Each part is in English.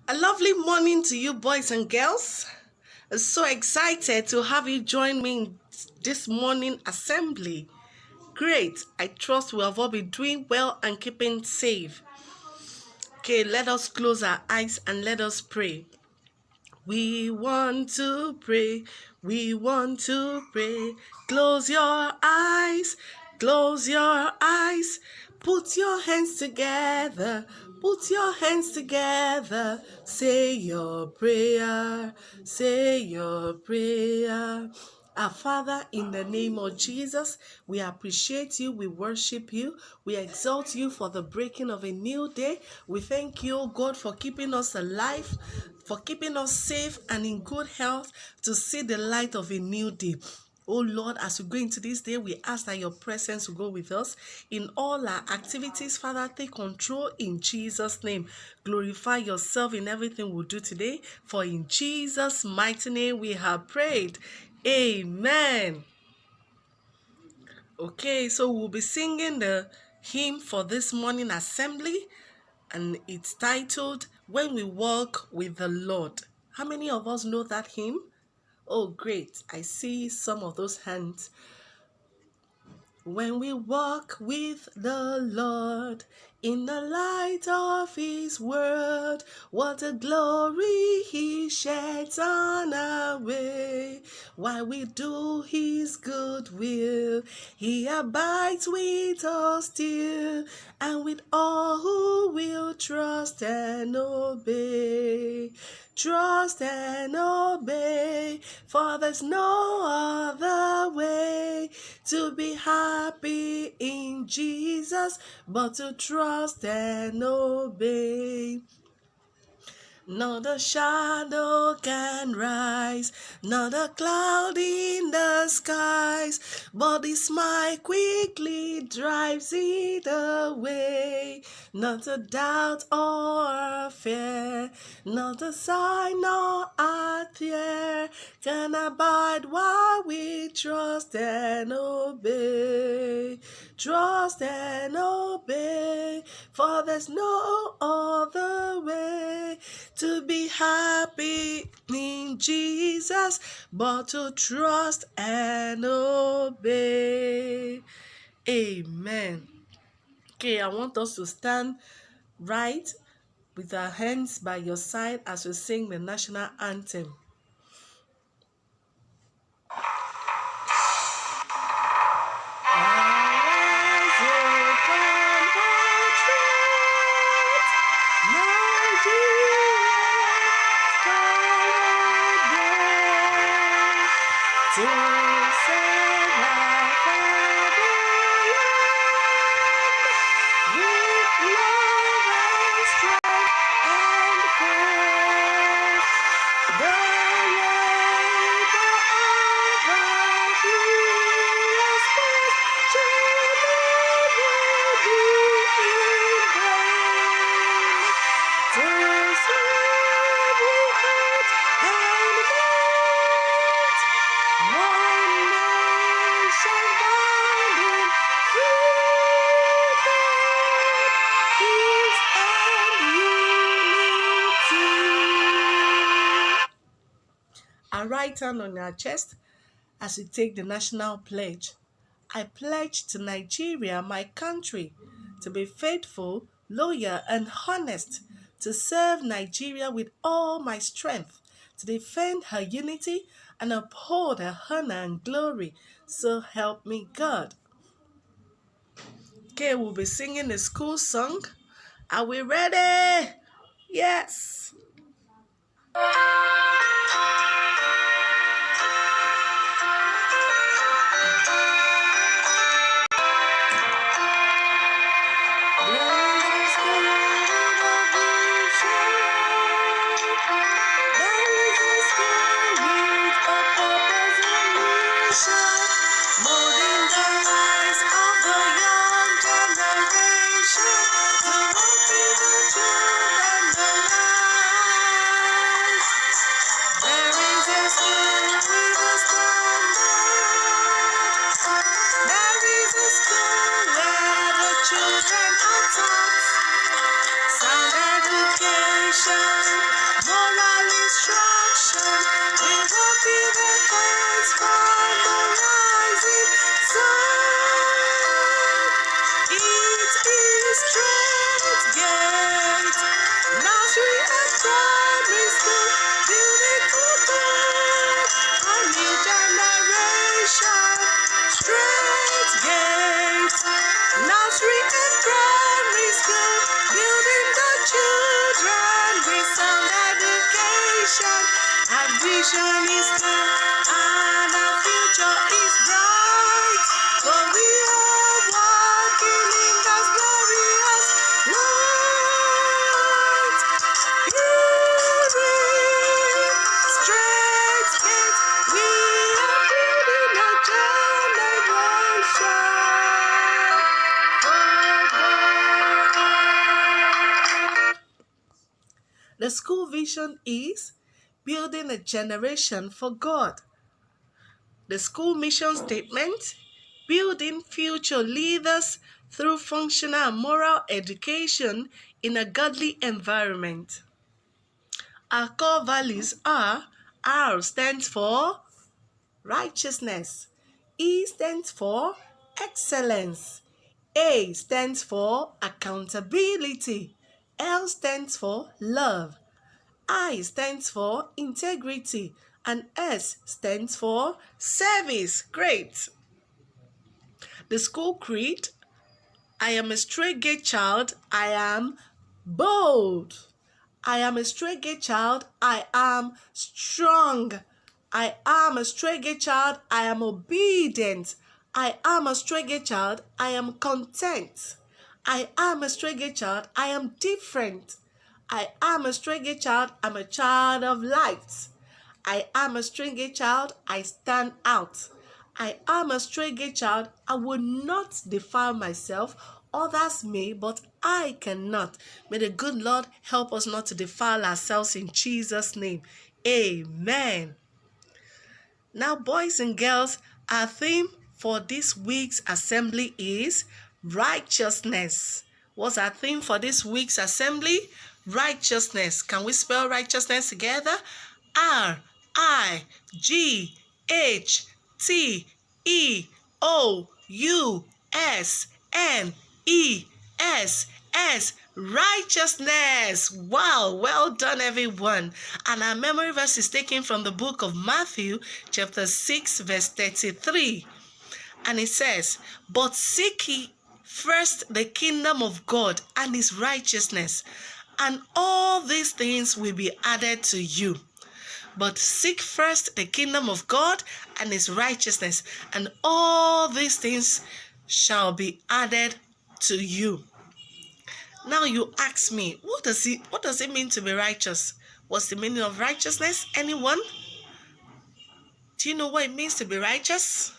A lovely morning to you, boys and girls. I'm so excited to have you join me in this morning assembly. Great. I trust we have all been doing well and keeping safe. Okay, let us close our eyes and let us pray. We want to pray. We want to pray. Close your eyes. Close your eyes. Put your hands together. Put your hands together. Say your prayer. Say your prayer. Our Father, in the name of Jesus, we appreciate you, we worship you, we exalt you for the breaking of a new day. We thank you, God, for keeping us alive, for keeping us safe and in good health to see the light of a new day. Oh Lord, as we go into this day, we ask that your presence will go with us in all our activities. Father, take control in Jesus' name. Glorify yourself in everything we'll do today. For in Jesus' mighty name we have prayed. Amen. Okay, so we'll be singing the hymn for this morning assembly, and it's titled When We Walk with the Lord. How many of us know that hymn? Oh, great. I see some of those hands. When we walk with the Lord in the light of His word, what a glory He sheds on our way. While we do His good will, He abides with us still, and with all who will trust and obey. Trust and obey, for there's no other way to be happy in Jesus but to trust and obey. Not a shadow can rise, not a cloud in the skies, but His smile quickly drives it away. Not a doubt or a fear, not a sign nor a tear can abide while we trust and obey. Trust and obey, for there's no other way to be happy in Jesus but to trust and obey. Amen. Okay, I want us to stand right with our hands by your side as we sing the national anthem. Our right hand on our chest as we take the national pledge. I pledge to Nigeria, my country, to be faithful, loyal, and honest, to serve Nigeria with all my strength, to defend her unity and uphold her honor and glory. So help me God. Okay, we'll be singing a school song. Are we ready? Yes. primary school, building for God. A new generation, straight gates. Nursery and primary school, building the children with sound education. Our vision is new and our future is bright. For we are walking in God's glorious light. Hearing straight gates, we are building a generation for God. The school vision is building a generation for God. The school mission statement, building future leaders through functional and moral education in a godly environment. Our core values are: R stands for righteousness, E stands for excellence, A stands for accountability, L stands for love, I stands for integrity, and S stands for service. Great. The school creed: I am a straight gay child, I am bold. I am a straight gay child, I am strong. I am a straight gay child, I am obedient. I am a straight gay child, I am content. I am a straight gay child, I am different. I am a straight gay child, I'm a child of light. I am a straight gay child, I stand out. I am a straight gay child, I will not defile myself. Others may, but I cannot. May the good Lord help us not to defile ourselves in Jesus' name. Amen. Now, boys and girls, our theme for this week's assembly is righteousness. What's our theme for this week's assembly? Righteousness. Can we spell righteousness together? R-I-G-H-T-E-O-U-S-N-E-S-S. Righteousness. Wow, well done, everyone. And our memory verse is taken from the book of Matthew, chapter 6, verse 33. And it says, but seek ye first the kingdom of God and his righteousness, and all these things will be added to you. But seek first the kingdom of God and his righteousness, and all these things shall be added to you. Now you ask me, what does it mean to be righteous? What's the meaning of righteousness? Anyone? Do you know what it means to be righteous?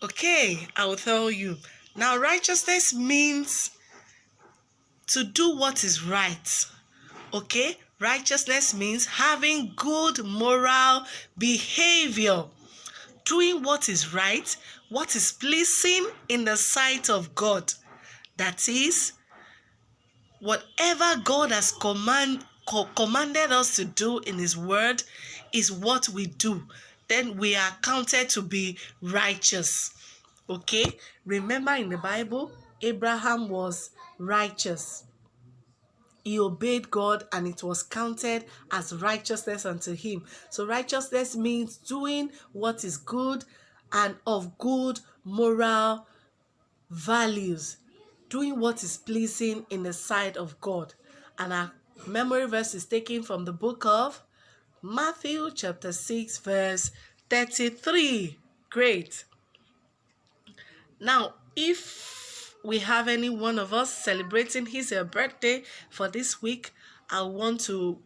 Okay, I will tell you. Now, righteousness means to do what is right. Okay? Righteousness means having good moral behavior, doing what is right, what is pleasing in the sight of God. That is, whatever God has commanded us to do in his word is what we do. Then we are counted to be righteous. Okay? Remember, in the Bible, Abraham was righteous. He obeyed God and it was counted as righteousness unto him. So righteousness means doing what is good and of good moral values, doing what is pleasing in the sight of God. And our memory verse is taken from the book of Matthew chapter 6 verse 33. Great. Now, if we have any one of us celebrating his or her birthday for this week, I want to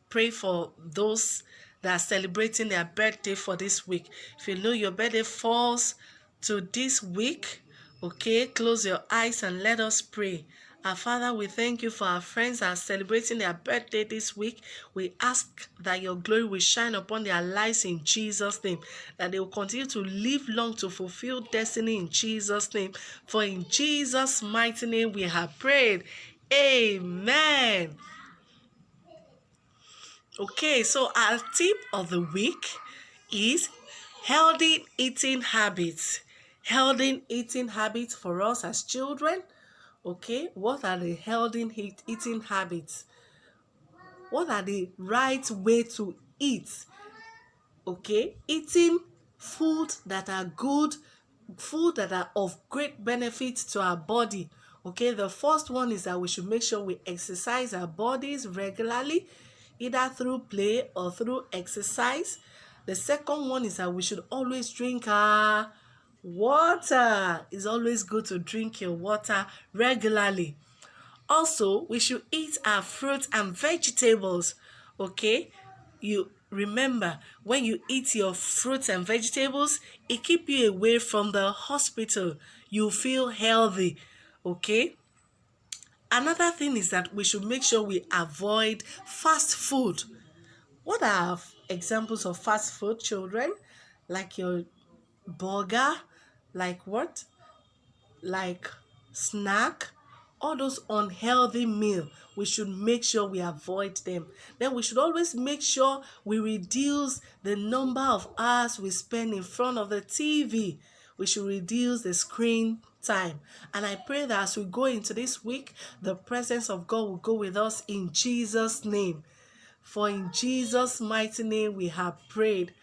pray for those that are celebrating their birthday for this week. If you know your birthday falls to this week, okay, close your eyes and let us pray. Our Father, we thank you for our friends that are celebrating their birthday this week. We ask that your glory will shine upon their lives in Jesus' name, that they will continue to live long to fulfill destiny in Jesus' name. For in Jesus' mighty name we have prayed. Amen. Okay, so our tip of the week is healthy eating habits. Healthy eating habits for us as children. Okay, what are the healthy eating habits? what are the right way to eat. Okay, eating food that are good, food that are of great benefit to our body. Okay, the first one is that we should make sure we exercise our bodies regularly, either through play or through exercise. The second one is that we should always drink our water. It's always good to drink your water regularly. Also, we should eat our fruits and vegetables. Okay, you remember, when you eat your fruits and vegetables, it keep you away from the hospital. You feel healthy. Okay, another thing is that we should make sure we avoid fast food. What are examples of fast food, children? Like your burger, like what? Like snack, all those unhealthy meal, we should make sure we avoid them. Then we should always make sure we reduce the number of hours we spend in front of the TV. We should reduce the screen time. And I pray that as we go into this week, the presence of God will go with us in Jesus' name. For in Jesus' mighty name we have prayed.